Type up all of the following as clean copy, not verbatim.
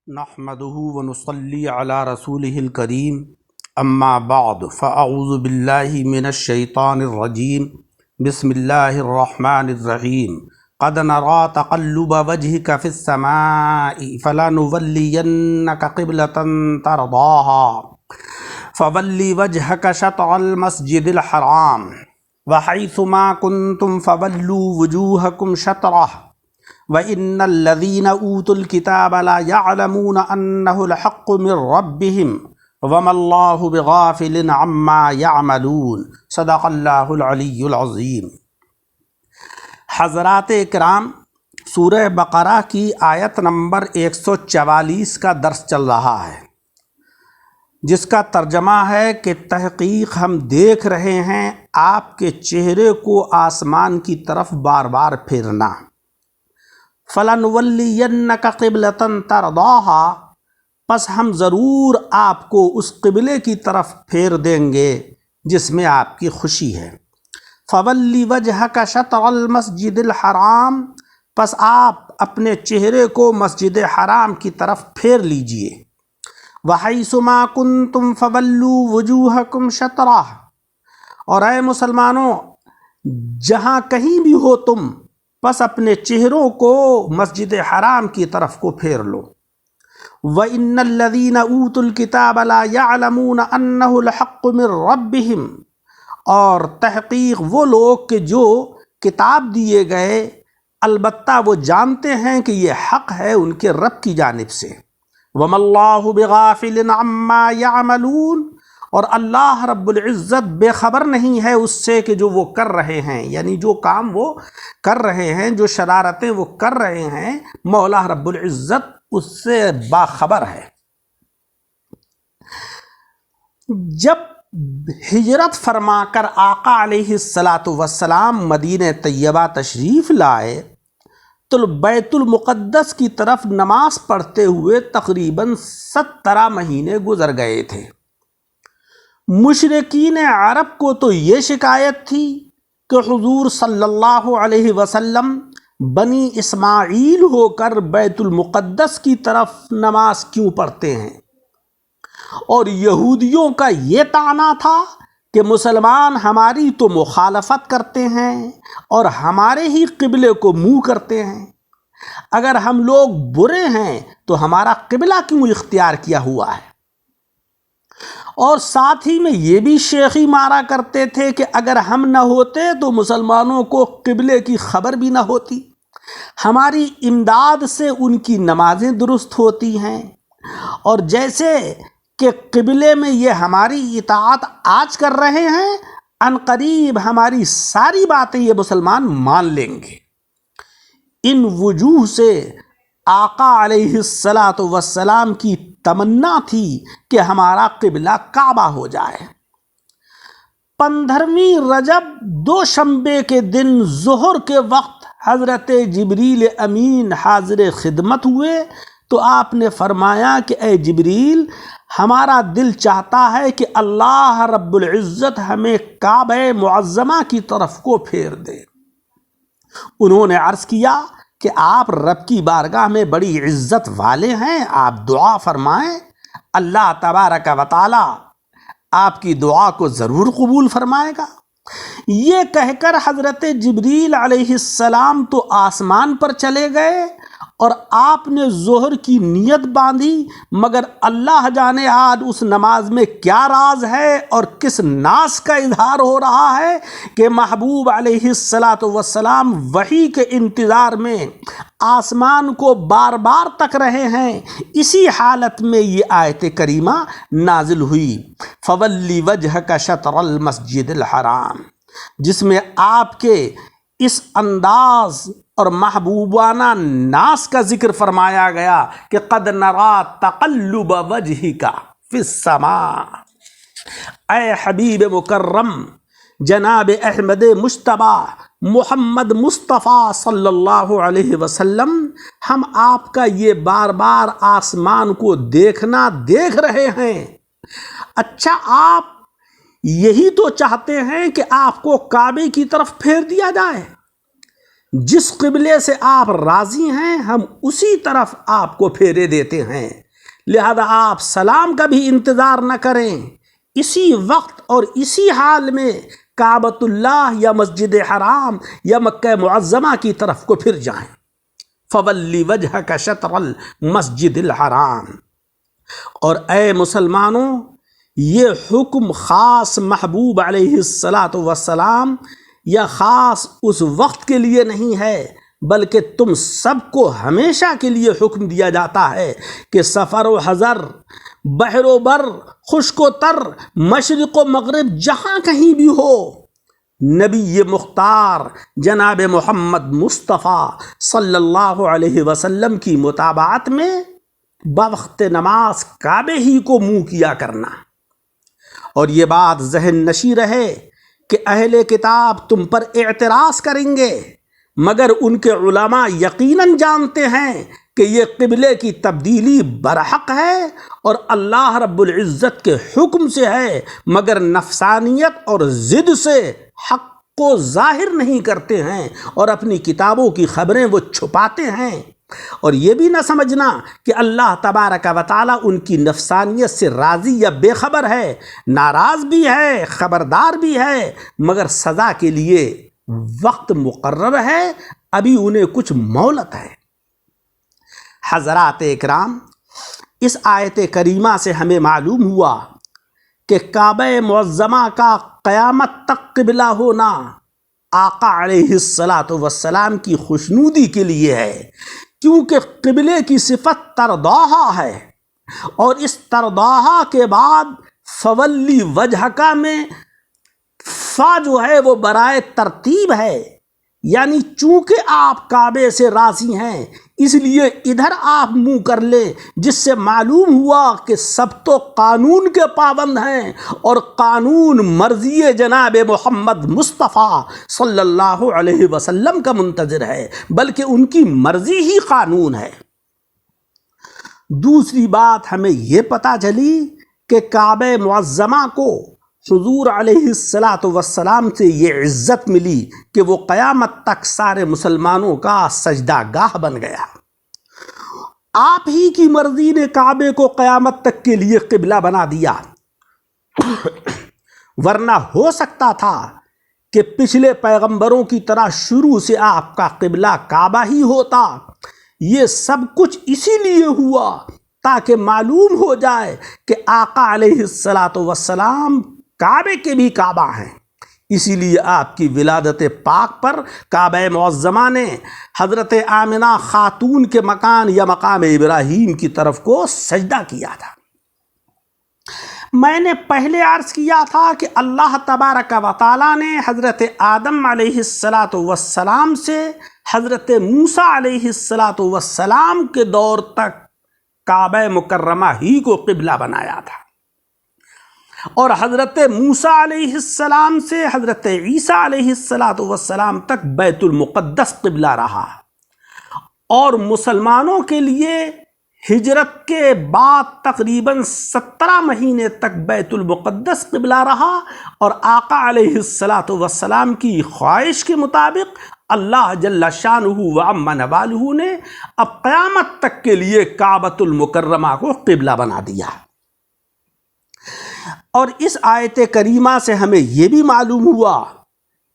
نحمده ونصلي على رسوله الكريم اما بعد فاعوذ بالله من الشيطان الرجيم بسم الله الرحمن الرحيم قد نرى تقلب وجهك في السماء فلنولينك قبلة ترضاها فول وجهك شطر المسجد الحرام وحيثما كنتم فولوا وجوهكم شطره وَإِنَّ الَّذِينَ أُوتُوا الْكِتَابَ لَا يَعْلَمُونَ أَنَّهُ الْحَقُّ مِنْ رَبِّهِمْ وَمَا اللَّهُ بِغَافِلٍ عَمَّا يَعْمَلُونَ صدق اللہ العلی العظیم۔ حضرات اکرام، سورہ بقرہ کی آیت نمبر 144 کا درس چل رہا ہے، جس کا ترجمہ ہے کہ تحقیق ہم دیکھ رہے ہیں آپ کے چہرے کو آسمان کی طرف بار بار پھیرنا۔ فَلَنُوَلِّيَنَّكَ قِبْلَةً تَرْضَاهَا، پس ہم ضرور آپ کو اس قبلے کی طرف پھیر دیں گے جس میں آپ کی خوشی ہے۔ فَوَلِّ وَجْهَكَ شَطْرَ الْمَسْجِدِ الْحَرَامِ، پس آپ اپنے چہرے کو مسجد حرام کی طرف پھیر لیجئے۔ وَحَيْثُمَا كُنْتُمْ فَوَلُّوا وُجُوهَكُمْ شَطْرَهُ، اور اے مسلمانوں، جہاں کہیں بھی ہو تم، بس اپنے چہروں کو مسجد حرام کی طرف کو پھیر لو۔ وَإِنَّ الَّذِينَ أُوتُوا الْكِتَابَ لَا يَعْلَمُونَ أَنَّهُ الْحَقُّ مِنْ رَبِّهِمْ، اور تحقیق وہ لوگ کہ جو کتاب دیے گئے البتہ وہ جانتے ہیں کہ یہ حق ہے ان کے رب کی جانب سے۔ وَمَا اللَّهُ بِغَافِلٍ عَمَّا يَعْمَلُونَ، اور اللہ رب العزت بے خبر نہیں ہے اس سے کہ جو وہ کر رہے ہیں، یعنی جو کام وہ کر رہے ہیں، جو شرارتیں وہ کر رہے ہیں، مولا رب العزت اس سے باخبر ہے۔ جب ہجرت فرما کر آقا علیہ السلام مدینہ طیبہ تشریف لائے تو بیت المقدس کی طرف نماز پڑھتے ہوئے تقریباً 17 مہینے گزر گئے تھے۔ مشرکین عرب کو تو یہ شکایت تھی کہ حضور صلی اللہ علیہ وسلم بنی اسماعیل ہو کر بیت المقدس کی طرف نماز کیوں پڑھتے ہیں، اور یہودیوں کا یہ طعنہ تھا کہ مسلمان ہماری تو مخالفت کرتے ہیں اور ہمارے ہی قبلے کو منہ کرتے ہیں، اگر ہم لوگ برے ہیں تو ہمارا قبلہ کیوں اختیار کیا ہوا ہے۔ اور ساتھ ہی میں یہ بھی شیخی مارا کرتے تھے کہ اگر ہم نہ ہوتے تو مسلمانوں کو قبلے کی خبر بھی نہ ہوتی، ہماری امداد سے ان کی نمازیں درست ہوتی ہیں، اور جیسے کہ قبلے میں یہ ہماری اطاعت آج کر رہے ہیں، عنقریب ہماری ساری باتیں یہ مسلمان مان لیں گے۔ ان وجوہ سے آقا علیہ السلام کی تمنا تھی کہ ہمارا قبلہ کعبہ ہو جائے۔ 15ویں رجب دوشنبے کے دن ظہر کے وقت حضرت جبریل امین حاضر خدمت ہوئے تو آپ نے فرمایا کہ اے جبریل، ہمارا دل چاہتا ہے کہ اللہ رب العزت ہمیں کعبہ معظمہ کی طرف کو پھیر دے۔ انہوں نے عرض کیا کہ آپ رب کی بارگاہ میں بڑی عزت والے ہیں، آپ دعا فرمائیں، اللہ تبارک و تعالی آپ کی دعا کو ضرور قبول فرمائے گا۔ یہ کہہ کر حضرت جبریل علیہ السلام تو آسمان پر چلے گئے اور آپ نے ظہر کی نیت باندھی، مگر اللہ جانے آج اس نماز میں کیا راز ہے اور کس ناز کا اظہار ہو رہا ہے کہ محبوب علیہ السلام وحی کے انتظار میں آسمان کو بار بار تک رہے ہیں۔ اسی حالت میں یہ آیت کریمہ نازل ہوئی، فَوَلِّ وَجْهَكَ شَطْرَ الْمَسْجِدِ الْحَرَامِ، جس میں آپ کے اس انداز اور محبوبانہ ناز کا ذکر فرمایا گیا کہ قد نرا تقلب وجہک فی السماء۔ اے حبیب مکرم جناب احمد مجتبی محمد مصطفیٰ صلی اللہ علیہ وسلم، ہم آپ کا یہ بار بار آسمان کو دیکھنا دیکھ رہے ہیں۔ اچھا، آپ یہی تو چاہتے ہیں کہ آپ کو کعبے کی طرف پھیر دیا جائے؟ جس قبلے سے آپ راضی ہیں ہم اسی طرف آپ کو پھیرے دیتے ہیں، لہذا آپ سلام کا بھی انتظار نہ کریں، اسی وقت اور اسی حال میں کعبۃ اللہ یا مسجد حرام یا مکہ معظمہ کی طرف کو پھر جائیں۔ فولی وجہک شطر المسجد الحرام۔ اور اے مسلمانوں، یہ حکم خاص محبوب علیہ السلام یا خاص اس وقت کے لیے نہیں ہے، بلکہ تم سب کو ہمیشہ کے لیے حکم دیا جاتا ہے کہ سفر و حضر، بحر و بر، خشک و تر، مشرق و مغرب، جہاں کہیں بھی ہو، نبی مختار جناب محمد مصطفیٰ صلی اللہ علیہ وسلم کی متابعت میں بوقت نماز کعبے ہی کو منہ کیا کرنا۔ اور یہ بات ذہن نشی رہے کہ اہل کتاب تم پر اعتراض کریں گے، مگر ان کے علماء یقیناً جانتے ہیں کہ یہ قبلے کی تبدیلی برحق ہے اور اللہ رب العزت کے حکم سے ہے، مگر نفسانیت اور ضد سے حق کو ظاہر نہیں کرتے ہیں اور اپنی کتابوں کی خبریں وہ چھپاتے ہیں۔ اور یہ بھی نہ سمجھنا کہ اللہ تبارک و تعالیٰ ان کی نفسانیت سے راضی یا بے خبر ہے، ناراض بھی ہے، خبردار بھی ہے، مگر سزا کے لیے وقت مقرر ہے، ابھی انہیں کچھ مہلت ہے۔ حضرات اکرام، اس آیت کریمہ سے ہمیں معلوم ہوا کہ کعبہ معظمہ کا قیامت تک قبلہ ہونا آقا علیہ السلام کی خوشنودی کے لیے ہے، کیونکہ قبلے کی صفت ترداہا ہے، اور اس ترداہا کے بعد فولی وجہکا میں فا جو ہے وہ برائے ترتیب ہے، یعنی چونکہ آپ کعبے سے راضی ہیں اس لیے ادھر آپ منہ کر لیں، جس سے معلوم ہوا کہ سب تو قانون کے پابند ہیں اور قانون مرضی جناب محمد مصطفیٰ صلی اللہ علیہ وسلم کا منتظر ہے، بلکہ ان کی مرضی ہی قانون ہے۔ دوسری بات ہمیں یہ پتہ چلی کہ کعبہ معظمہ کو حضور علیہ السلام سے یہ عزت ملی کہ وہ قیامت تک سارے مسلمانوں کا سجدہ گاہ بن گیا۔ آپ ہی کی مرضی نے کعبے کو قیامت تک کے لیے قبلہ بنا دیا، ورنہ ہو سکتا تھا کہ پچھلے پیغمبروں کی طرح شروع سے آپ کا قبلہ کعبہ ہی ہوتا۔ یہ سب کچھ اسی لیے ہوا تاکہ معلوم ہو جائے کہ آقا علیہ السلام کعبے کے بھی کعبہ ہیں۔ اسی لیے آپ کی ولادت پاک پر کعبہ معظمہ نے حضرت آمنہ خاتون کے مکان یا مقام ابراہیم کی طرف کو سجدہ کیا تھا۔ میں نے پہلے عرض کیا تھا کہ اللہ تبارک و تعالیٰ نے حضرت آدم علیہ السلام سے حضرت موسیٰ علیہ السلام کے دور تک کعبہ مکرمہ ہی کو قبلہ بنایا تھا، اور حضرت موسیٰ علیہ السلام سے حضرت عیسیٰ علیہ السلام تک بیت المقدس قبلہ رہا، اور مسلمانوں کے لیے ہجرت کے بعد تقریباً 17 مہینے تک بیت المقدس قبلہ رہا، اور آقا علیہ السلام کی خواہش کے مطابق اللہ جل شانہ و عم نوالہ نے اب قیامت تک کے لیے کعبۃ المکرمہ کو قبلہ بنا دیا۔ اور اس آیت کریمہ سے ہمیں یہ بھی معلوم ہوا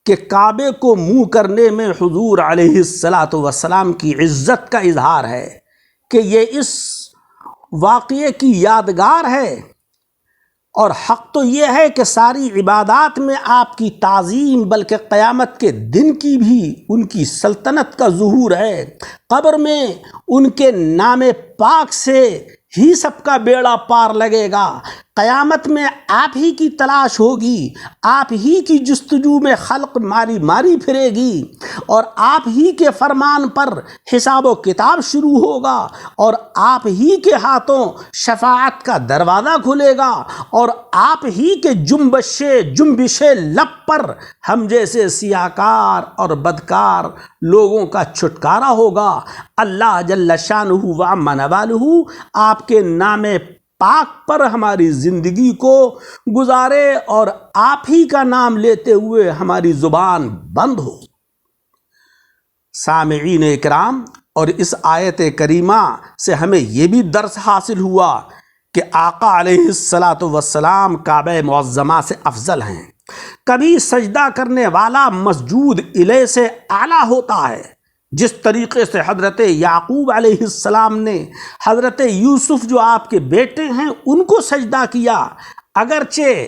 کہ کعبے کو منہ کرنے میں حضور علیہ السلام کی عزت کا اظہار ہے کہ یہ اس واقعے کی یادگار ہے، اور حق تو یہ ہے کہ ساری عبادات میں آپ کی تعظیم بلکہ قیامت کے دن کی بھی ان کی سلطنت کا ظہور ہے۔ قبر میں ان کے نام پاک سے ہی سب کا بیڑا پار لگے گا، قیامت میں آپ ہی کی تلاش ہوگی، آپ ہی کی جستجو میں خلق ماری ماری پھرے گی، اور آپ ہی کے فرمان پر حساب و کتاب شروع ہوگا، اور آپ ہی کے ہاتھوں شفاعت کا دروازہ کھلے گا، اور آپ ہی کے جنبش لب پر ہم جیسے سیاہکار اور بدکار لوگوں کا چھٹکارا ہوگا۔ اللہ جل شانہ و عم نوالہ آپ کے نام پاک پر ہماری زندگی کو گزارے اور آپ ہی کا نام لیتے ہوئے ہماری زبان بند ہو۔ سامعین اکرام، اور اس آیت کریمہ سے ہمیں یہ بھی درس حاصل ہوا کہ آقا علیہ الصلاۃ والسلام کعبہ معظمہ سے افضل ہیں۔ کبھی سجدہ کرنے والا مسجود الیہ سے اعلیٰ ہوتا ہے، جس طریقے سے حضرت یعقوب علیہ السلام نے حضرت یوسف جو آپ کے بیٹے ہیں ان کو سجدہ کیا، اگرچہ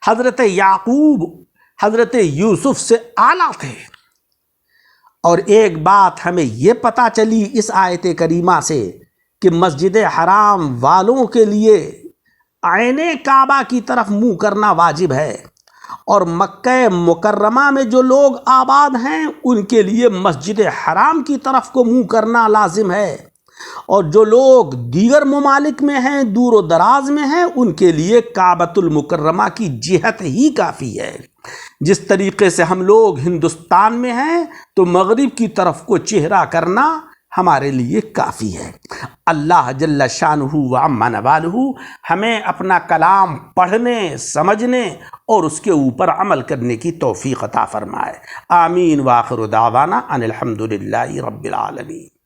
حضرت یعقوب حضرت یوسف سے اعلیٰ تھے۔ اور ایک بات ہمیں یہ پتہ چلی اس آیت کریمہ سے کہ مسجد حرام والوں کے لیے عین کعبہ کی طرف منہ کرنا واجب ہے، اور مکہ مکرمہ میں جو لوگ آباد ہیں ان کے لیے مسجد حرام کی طرف کو منہ کرنا لازم ہے، اور جو لوگ دیگر ممالک میں ہیں، دور و دراز میں ہیں، ان کے لیے کعبۃ المکرمہ کی جہت ہی کافی ہے۔ جس طریقے سے ہم لوگ ہندوستان میں ہیں تو مغرب کی طرف کو چہرہ کرنا ہمارے لیے کافی ہے۔ اللہ جل شانہ و عم نوالہ ہمیں اپنا کلام پڑھنے، سمجھنے اور اس کے اوپر عمل کرنے کی توفیق عطا فرمائے۔ آمین۔ وآخر دعوانا ان الحمد للہ رب العالمین۔